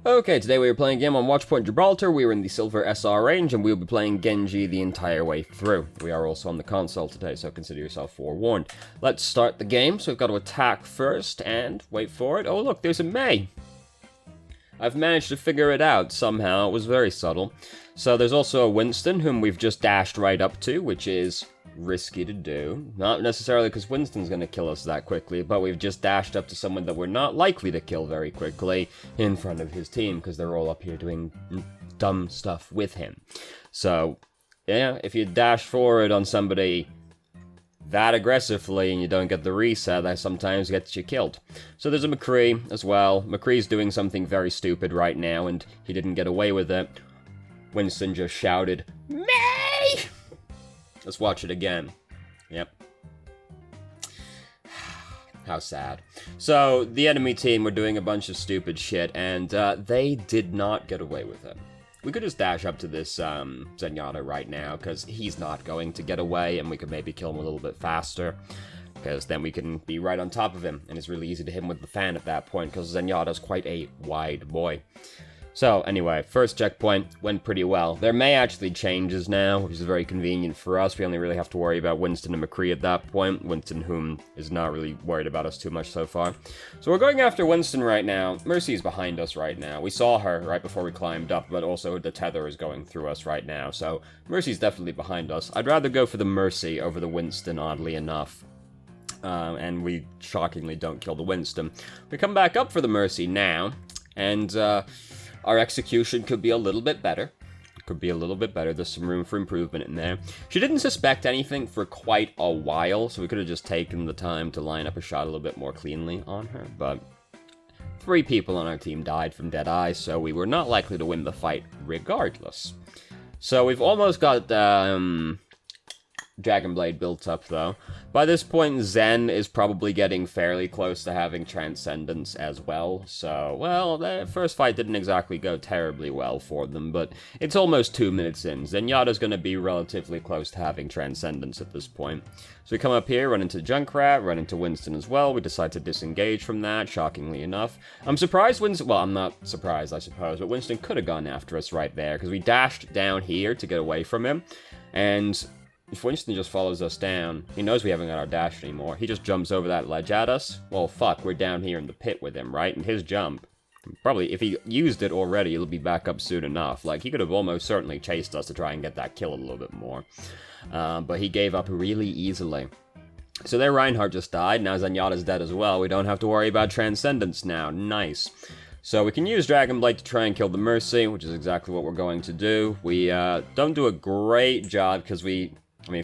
Okay, today we are playing a game on Watchpoint Gibraltar. We are in the Silver SR range, and we will be playing Genji the entire way through. We are also on the console today, so consider yourself forewarned. Let's start the game. So we've got to attack first, and wait for it. Oh look, there's a Mei. I've managed to figure it out somehow. It was very subtle. So there's also a Winston, whom we've just dashed right up to, which is risky to do. Not necessarily because Winston's going to kill us that quickly, but we've just dashed up to someone that we're not likely to kill very quickly in front of his team, because they're all up here doing dumb stuff with him. So, yeah, if you dash forward on somebody that aggressively and you don't get the reset, that sometimes gets you killed. So there's a McCree as well. McCree's doing something very stupid right now, and he didn't get away with it. Winston just shouted, "Mei!" Let's watch it again. Yep. How sad. So, the enemy team were doing a bunch of stupid shit, and they did not get away with it. We could just dash up to this Zenyatta right now, because he's not going to get away, and we could maybe kill him a little bit faster, because then we can be right on top of him, and it's really easy to hit him with the fan at that point, because Zenyatta's quite a wide boy. So, anyway, first checkpoint went pretty well. Their Mei actually changes now, which is very convenient for us. We only really have to worry about Winston and McCree at that point. Winston, whom is not really worried about us too much so far. So we're going after Winston right now. Mercy is behind us right now. We saw her right before we climbed up, but also the tether is going through us right now. So Mercy's definitely behind us. I'd rather go for the Mercy over the Winston, oddly enough. And we shockingly don't kill the Winston. We come back up for the Mercy now, and our execution could be a little bit better. There's some room for improvement in there. She didn't suspect anything for quite a while, so we could have just taken the time to line up a shot a little bit more cleanly on her, but 3 people on our team died from Deadeye, so we were not likely to win the fight regardless. So we've almost got Dragon Blade built up, though. By this point, Zen is probably getting fairly close to having Transcendence as well. So, well, the first fight didn't exactly go terribly well for them, but it's almost 2 minutes in. Zenyatta's going to be relatively close to having Transcendence at this point. So we come up here, run into Junkrat, run into Winston as well. We decide to disengage from that, shockingly enough. I'm surprised Winston... Well, I'm not surprised, I suppose, but Winston could have gone after us right there, because we dashed down here to get away from him, and if Winston just follows us down, he knows we haven't got our dash anymore. He just jumps over that ledge at us. Well, fuck, we're down here in the pit with him, right? And his jump, probably, if he used it already, he'll be back up soon enough. Like, he could have almost certainly chased us to try and get that kill a little bit more. But he gave up really easily. So there, Reinhardt just died. Now Zenyatta's dead as well. We don't have to worry about Transcendence now. Nice. So we can use Dragon Blade to try and kill the Mercy, which is exactly what we're going to do. We don't do a great job, because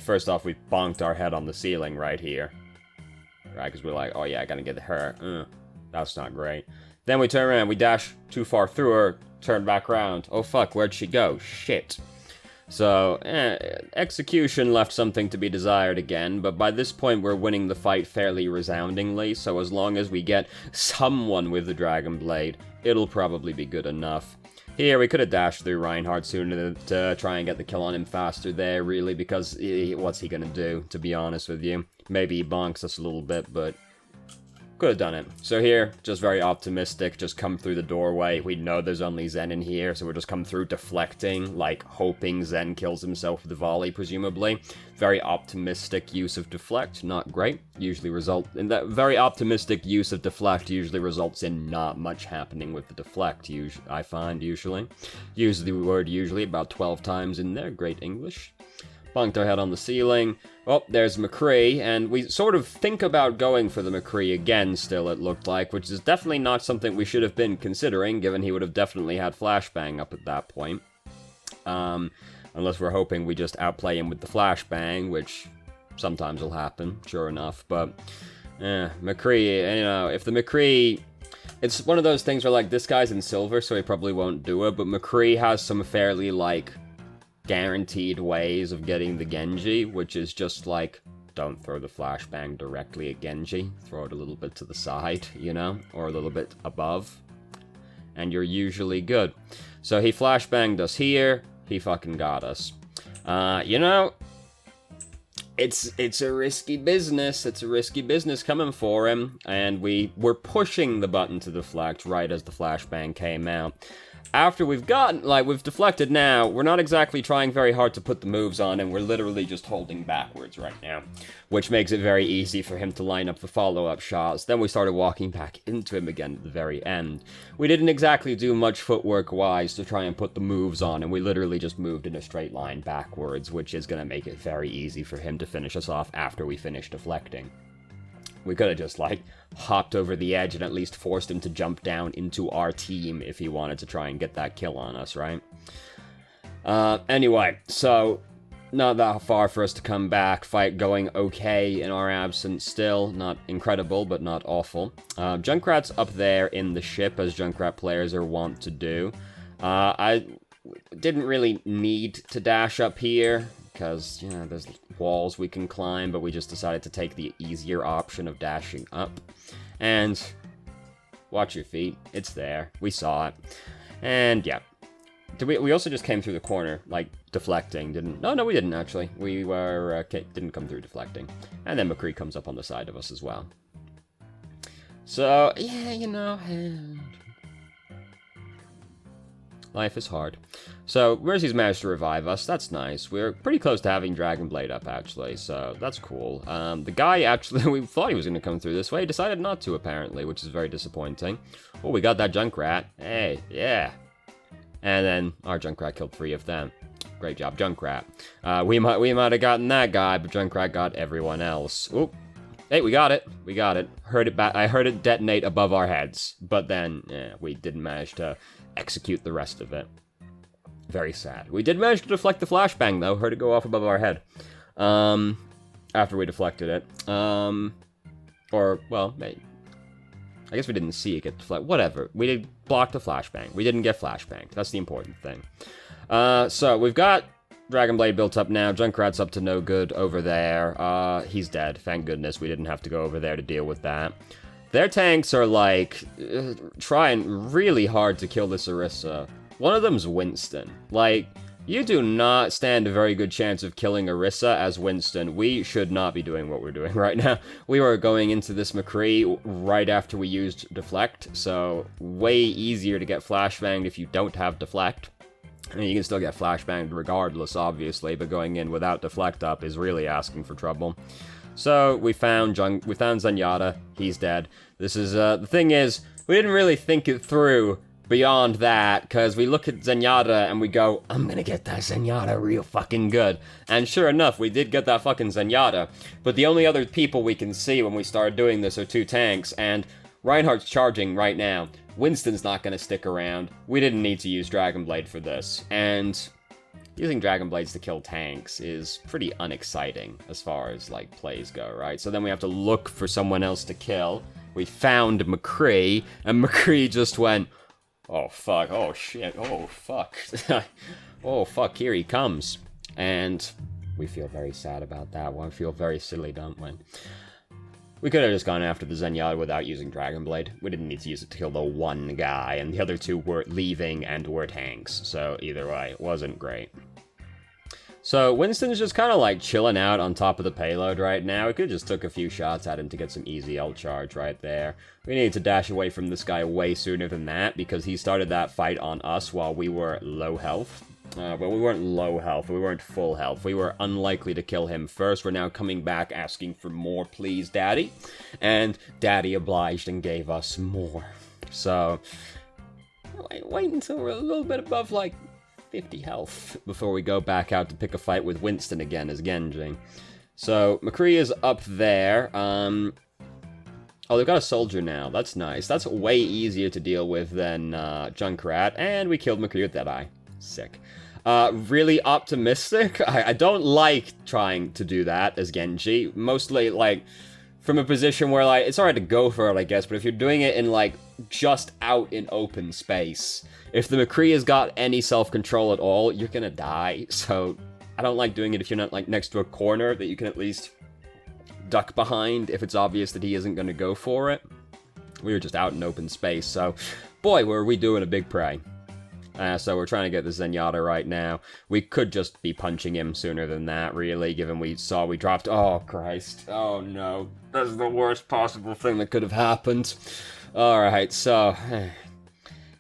first off, we bonked our head on the ceiling right here. Right, because we're like, oh yeah, I gotta get her. That's not great. Then we turn around, we dash too far through her, turn back around. Oh fuck, where'd she go? Shit. So, execution left something to be desired again, but by this point we're winning the fight fairly resoundingly, so as long as we get someone with the Dragon Blade, it'll probably be good enough. Here, we could have dashed through Reinhardt sooner to try and get the kill on him faster there, really, because what's he gonna do, to be honest with you? Maybe he bonks us a little bit, but could have done it. So here, just very optimistic, just come through the doorway. We know there's only Zen in here, so we'll just come through deflecting, like hoping Zen kills himself with the volley, presumably. Very optimistic use of deflect, not great. That very optimistic use of deflect usually results in not much happening with the deflect, I find, usually. Use the word usually about 12 times in there, great English. Bonked our head on the ceiling. Oh, there's McCree, and we sort of think about going for the McCree again still, it looked like, which is definitely not something we should have been considering, given he would have definitely had Flashbang up at that point. Unless we're hoping we just outplay him with the Flashbang, which sometimes will happen, sure enough, but McCree, if the McCree... It's one of those things where, like, this guy's in silver, so he probably won't do it, but McCree has some fairly, like, guaranteed ways of getting the Genji, which is just like, don't throw the flashbang directly at Genji, throw it a little bit to the side, or a little bit above, and you're usually good. So he flashbanged us here, he fucking got us. it's a risky business. It's a risky business coming for him, and we were pushing the button to deflect right as the flashbang came out. After we've deflected now, we're not exactly trying very hard to put the moves on, and we're literally just holding backwards right now, which makes it very easy for him to line up the follow-up shots. Then we started walking back into him again at the very end. We didn't exactly do much footwork-wise to try and put the moves on, and we literally just moved in a straight line backwards, which is going to make it very easy for him to finish us off after we finish deflecting. We could have just, hopped over the edge and at least forced him to jump down into our team if he wanted to try and get that kill on us, right? Anyway, so not that far for us to come back. Fight going okay in our absence still. Not incredible, but not awful. Junkrat's up there in the ship, as Junkrat players are wont to do. I didn't really need to dash up here, because, there's walls we can climb, but we just decided to take the easier option of dashing up. And watch your feet. It's there. We saw it. And, yeah. We also just came through the corner, deflecting, didn't... No, we didn't, actually. We were... didn't come through deflecting. And then McCree comes up on the side of us as well. So, yeah, life is hard. So, Mercy's managed to revive us. That's nice. We're pretty close to having Dragon Blade up, actually, so that's cool. The guy, actually, we thought he was going to come through this way. He decided not to, apparently, which is very disappointing. Oh, we got that Junkrat. Hey, yeah. And then our Junkrat killed 3 of them. Great job, Junkrat. We might have gotten that guy, but Junkrat got everyone else. Oop. Hey, we got it. We got it. I heard it detonate above our heads, but then, we didn't manage to execute the rest of it. Very sad. We did manage to deflect the flashbang, though. Heard it go off above our head. After we deflected it. Or, well, I guess we didn't see it get deflected. Whatever. We did block the flashbang. We didn't get flashbanged. That's the important thing. So, we've got Dragon Blade built up now. Junkrat's up to no good over there. He's dead. Thank goodness we didn't have to go over there to deal with that. Their tanks are, trying really hard to kill this Orisa. One of them's Winston. You do not stand a very good chance of killing Orisa as Winston. We should not be doing what we're doing right now. We were going into this McCree right after we used Deflect, so way easier to get flashbanged if you don't have Deflect. I mean, you can still get flashbanged regardless, obviously, but going in without Deflect up is really asking for trouble. So, we found Zenyatta. He's dead. This is, the thing is, we didn't really think it through beyond that, because we look at Zenyatta and we go, I'm gonna get that Zenyatta real fucking good. And sure enough, we did get that fucking Zenyatta, but the only other people we can see when we start doing this are 2 tanks, and Reinhardt's charging right now. Winston's not gonna stick around. We didn't need to use Dragon Blade for this, and using Dragon Blades to kill tanks is pretty unexciting as far as, plays go, right? So then we have to look for someone else to kill. We found McCree, and McCree just went, oh, fuck, oh, shit, oh, fuck. Oh, fuck, here he comes. And we feel very sad about that one. We feel very silly, don't we? We could have just gone after the Zenyatta without using Dragon Blade. We didn't need to use it to kill the one guy, and the other 2 were leaving and were tanks. So either way, it wasn't great. So Winston's just kind of chilling out on top of the payload right now. We could just took a few shots at him to get some easy ult charge right there. We needed to dash away from this guy way sooner than that, because he started that fight on us while we were low health. Well, we weren't low health, we weren't full health. We were unlikely to kill him first. We're now coming back asking for more, please, Daddy. And Daddy obliged and gave us more. So, wait until we're a little bit above, 50 health before we go back out to pick a fight with Winston again as Genji. So, McCree is up there. Oh, they've got a soldier now. That's nice. That's way easier to deal with than Junkrat. And we killed McCree with Deadeye. Sick. Really optimistic. I don't like trying to do that as Genji. Mostly, from a position where, it's alright to go for it, I guess, but if you're doing it in, just out in open space, if the McCree has got any self-control at all, you're gonna die. So, I don't like doing it if you're not, next to a corner that you can at least duck behind if it's obvious that he isn't gonna go for it. We were just out in open space, so, boy, were we doing a big prey. So we're trying to get the Zenyatta right now. We could just be punching him sooner than that, really, given we saw we dropped... Oh, Christ. Oh, no. That's the worst possible thing that could have happened. Alright, so...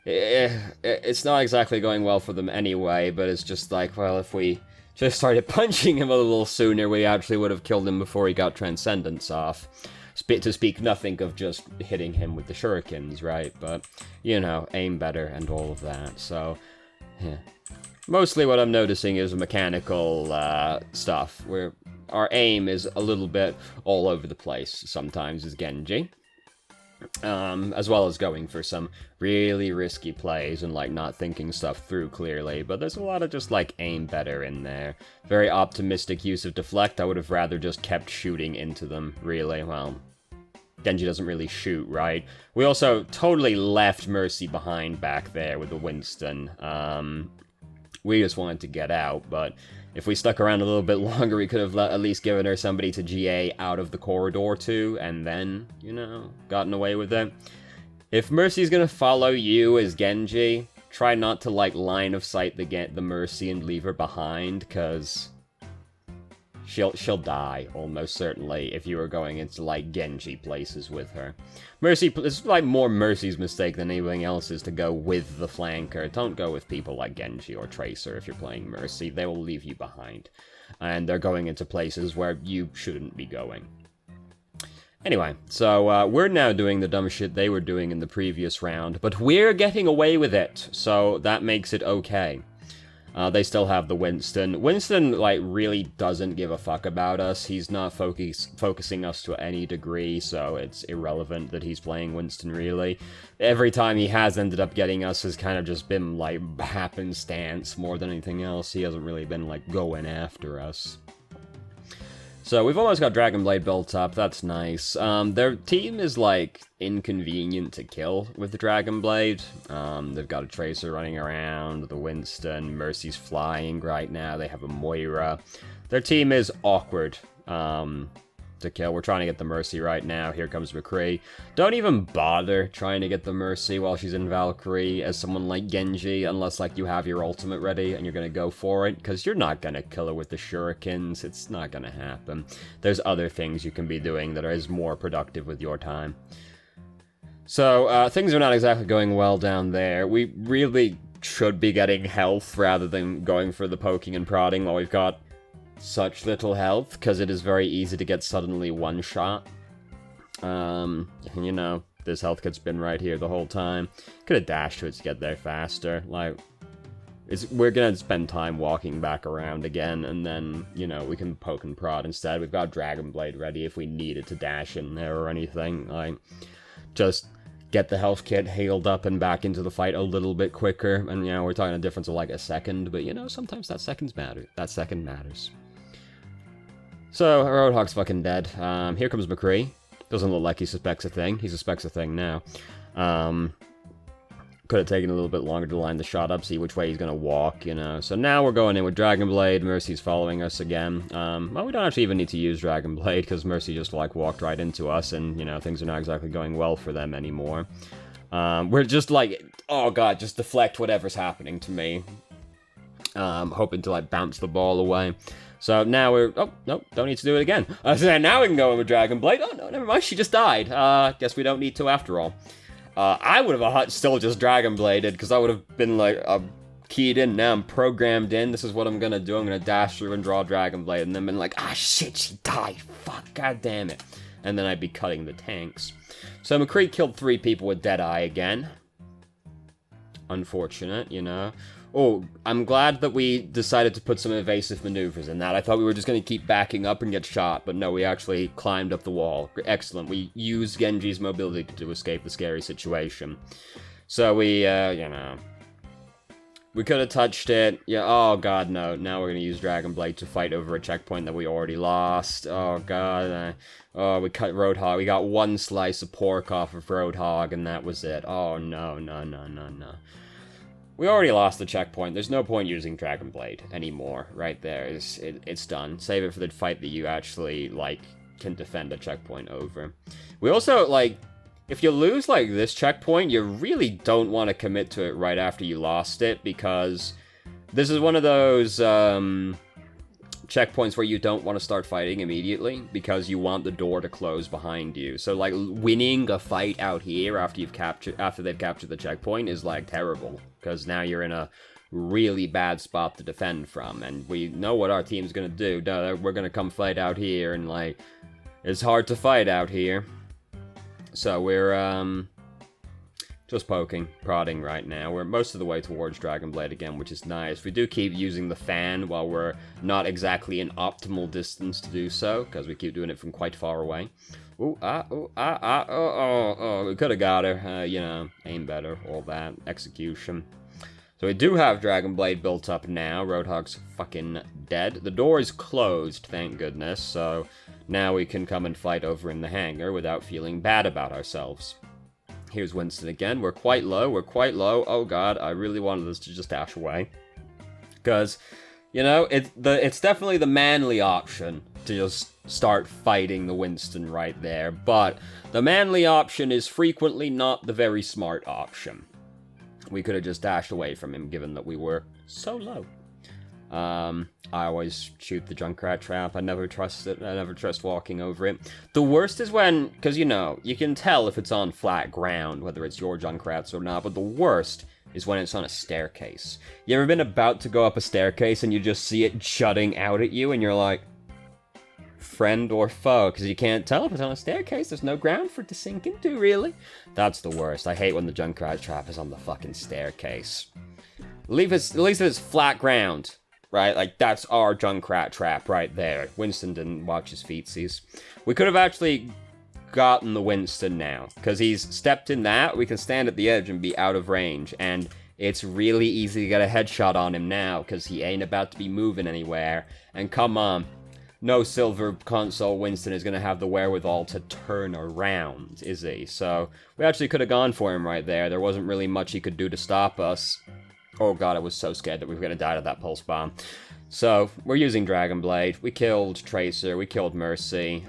It's not exactly going well for them anyway, but it's just like, well, if we just started punching him a little sooner, we actually would have killed him before he got Transcendence off. To speak nothing of just hitting him with the shurikens, right? But, you know, aim better and all of that, so, yeah. Mostly what I'm noticing is mechanical stuff, where our aim is a little bit all over the place sometimes as Genji. As well as going for some really risky plays and, like, not thinking stuff through clearly, but there's a lot of just, like, aim better in there. Very optimistic use of deflect. I would have rather just kept shooting into them, really. Well, Genji doesn't really shoot, right? We also totally left Mercy behind back there with the Winston. We just wanted to get out, but if we stuck around a little bit longer, we could have at least given her somebody to GA out of the corridor to, and then, you know, gotten away with it. If Mercy's gonna follow you as Genji, try not to, like, line of sight the Mercy and leave her behind, because she'll die, almost certainly, if you were going into, like, Genji places with her. Mercy, it's, like, more Mercy's mistake than anything else's to go with the flanker. Don't go with people like Genji or Tracer if you're playing Mercy. They will leave you behind. And they're going into places where you shouldn't be going. Anyway, so we're now doing the dumb shit they were doing in the previous round, but we're getting away with it, so that makes it okay. They still have the Winston. Winston, like, really doesn't give a fuck about us. He's not focusing us to any degree, so it's irrelevant that he's playing Winston, really. Every time he has ended up getting us has kind of just been, like, happenstance more than anything else. He hasn't really been, like, going after us. So we've almost got Dragon Blade built up, that's nice. Their team is, like, inconvenient to kill with the Dragon Blade. They've got a Tracer running around, the Winston, Mercy's flying right now, they have a Moira. Their team is awkward to kill. We're trying to get the Mercy right now. Here comes McCree. Don't even bother trying to get the Mercy while she's in Valkyrie as someone like Genji, unless, like, you have your ultimate ready and you're gonna go for it, because you're not gonna kill her with the shurikens. It's not gonna happen. There's other things you can be doing that is more productive with your time. So, things are not exactly going well down there. We really should be getting health rather than going for the poking and prodding while we've got such little health, because it is very easy to get suddenly one-shot. You know, this health kit's been right here the whole time. Could have dashed to it to get there faster. Like, we're gonna spend time walking back around again, and then, you know, we can poke and prod instead. We've got Dragon Blade ready if we needed to dash in there or anything. Like, just get the health kit healed up and back into the fight a little bit quicker. And, you know, we're talking a difference of like a second, but, you know, sometimes that second matters. So, Roadhog's fucking dead. Here comes McCree. Doesn't look like he suspects a thing. He suspects a thing now. Could have taken a little bit longer to line the shot up, see which way he's gonna walk, you know. So now we're going in with Dragon Blade. Mercy's following us again. Well, we don't actually even need to use Dragon Blade, because Mercy just, like, walked right into us, and, you know, things are not exactly going well for them anymore. We're just, like, oh god, just deflect whatever's happening to me. Hoping to, like, bounce the ball away. So now we're... Oh, no, don't need to do it again. So now we can go in with Dragon Blade. Oh, no, never mind, she just died. Guess we don't need to after all. I would have still just Dragon Bladed, because I would have been, like, keyed in. Now I'm programmed in. This is what I'm gonna do. I'm gonna dash through and draw Dragon Blade, and then been like, ah, shit, she died. Fuck, god damn it. And then I'd be cutting the tanks. So McCree killed 3 people with Deadeye again. Unfortunate, you know. Oh, I'm glad that we decided to put some evasive maneuvers in that. I thought we were just going to keep backing up and get shot, but no, we actually climbed up the wall. Excellent. We used Genji's mobility to escape the scary situation. So we, you know... We could have touched it. Yeah, oh god, no. Now we're going to use Dragon Blade to fight over a checkpoint that we already lost. Oh god. Oh, we cut Roadhog. We got 1 slice of pork off of Roadhog, and that was it. Oh, no. We already lost the checkpoint. There's no point using Dragon Blade anymore. Right there. It's done. Save it for the fight that you actually, like, can defend a checkpoint over. We also, like, if you lose, like, this checkpoint, you really don't want to commit to it right after you lost it, because this is one of those, checkpoints where you don't want to start fighting immediately, because you want the door to close behind you. So, like, winning a fight out here after they've captured the checkpoint is, like, terrible, because now you're in a really bad spot to defend from, and we know what our team's gonna do. We're gonna come fight out here, and, like, it's hard to fight out here. So we're, just poking, prodding right now. We're most of the way towards Dragonblade again, which is nice. We do keep using the fan while we're not exactly in optimal distance to do so, because we keep doing it from quite far away. Ooh, we could have got her. You know, aim better, all that, execution. So we do have Dragonblade built up now. Roadhog's fucking dead. The door is closed, thank goodness, so now we can come and fight over in the hangar without feeling bad about ourselves. Here's Winston again. We're quite low. Oh god, I really wanted us to just dash away. Because, you know, it's definitely the manly option to just start fighting the Winston right there. But the manly option is frequently not the very smart option. We could have just dashed away from him, given that we were so low. I always shoot the Junkrat trap. I never trust it. I never trust walking over it. The worst is when, because, you know, you can tell if it's on flat ground, whether it's your Junkrats or not, but the worst is when it's on a staircase. You ever been about to go up a staircase and you just see it jutting out at you and you're like, friend or foe? Because you can't tell if it's on a staircase. There's no ground for it to sink into, really. That's the worst. I hate when the Junkrat trap is on the fucking staircase. At least if it's flat ground. Right, like, that's our Junkrat trap right there. Winston didn't watch his feetsies. We could have actually gotten the Winston now, because he's stepped in that. We can stand at the edge and be out of range, and it's really easy to get a headshot on him now, because he ain't about to be moving anywhere. And come on, no silver console Winston is going to have the wherewithal to turn around, is he? So, we actually could have gone for him right there. There wasn't really much he could do to stop us. Oh god, I was so scared that we were going to die to that pulse bomb. So, we're using Dragonblade. We killed Tracer. We killed Mercy.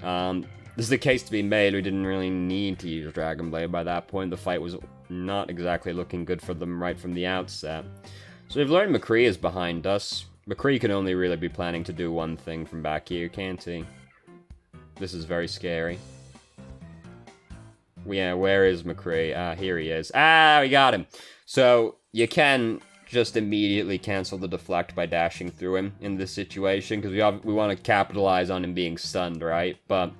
This is a case to be made. We didn't really need to use Dragonblade by that point. The fight was not exactly looking good for them right from the outset. So we've learned McCree is behind us. McCree can only really be planning to do one thing from back here, can't he? This is very scary. Yeah, where is McCree? Here he is. We got him. So, you can just immediately cancel the deflect by dashing through him in this situation, because we want to capitalize on him being stunned, right? But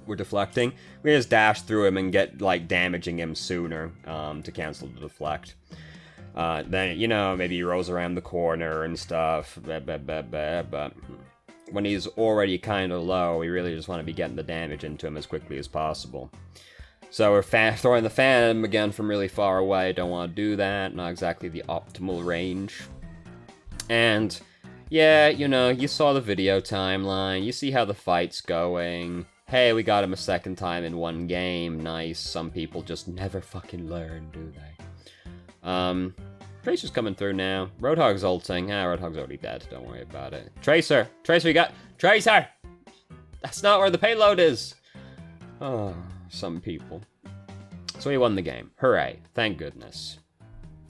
we're deflecting. We just dash through him and get, like, damaging him sooner to cancel the deflect. Then, you know, maybe he rolls around the corner and stuff, but when he's already kind of low, we really just want to be getting the damage into him as quickly as possible. So we're throwing the fan at him again from really far away. Don't want to do that. Not exactly the optimal range. And, yeah, you know, you saw the video timeline. You see how the fight's going. Hey, we got him a second time in one game. Nice. Some people just never fucking learn, do they? Tracer's coming through now. Roadhog's ulting. Roadhog's already dead. Don't worry about it. Tracer! Tracer, you got... Tracer! That's not where the payload is! Oh... Some people. So we won the game. Hooray. Thank goodness.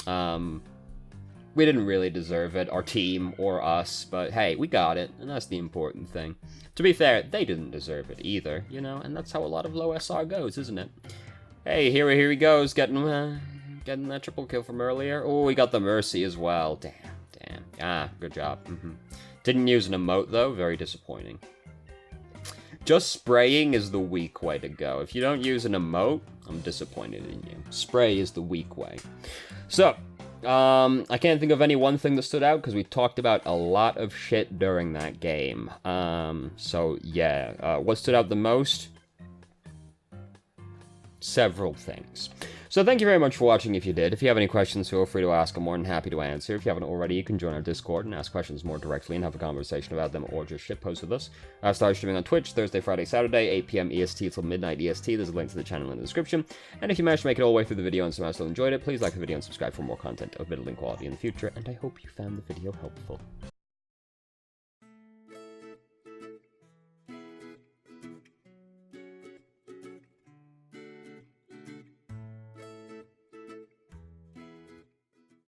We didn't really deserve it, our team or us, but hey, we got it, and that's the important thing. To be fair, they didn't deserve it either, you know, and that's how a lot of low SR goes, isn't it? Hey, here he goes, getting that triple kill from earlier. Oh, we got the Mercy as well. Damn. Good job. Didn't use an emote, though. Very disappointing. Just spraying is the weak way to go. If you don't use an emote, I'm disappointed in you. Spray is the weak way. So, I can't think of any one thing that stood out, because we talked about a lot of shit during that game. So, yeah. What stood out the most? Several things. So thank you very much for watching if you did. If you have any questions, feel free to ask. I'm more than happy to answer. If you haven't already, you can join our Discord and ask questions more directly and have a conversation about them, or just shitpost with us. I start streaming on Twitch Thursday, Friday, Saturday, 8 p.m. EST till midnight EST. There's a link to the channel in the description. And if you managed to make it all the way through the video and somehow still enjoyed it, please like the video and subscribe for more content of middling quality in the future. And I hope you found the video helpful.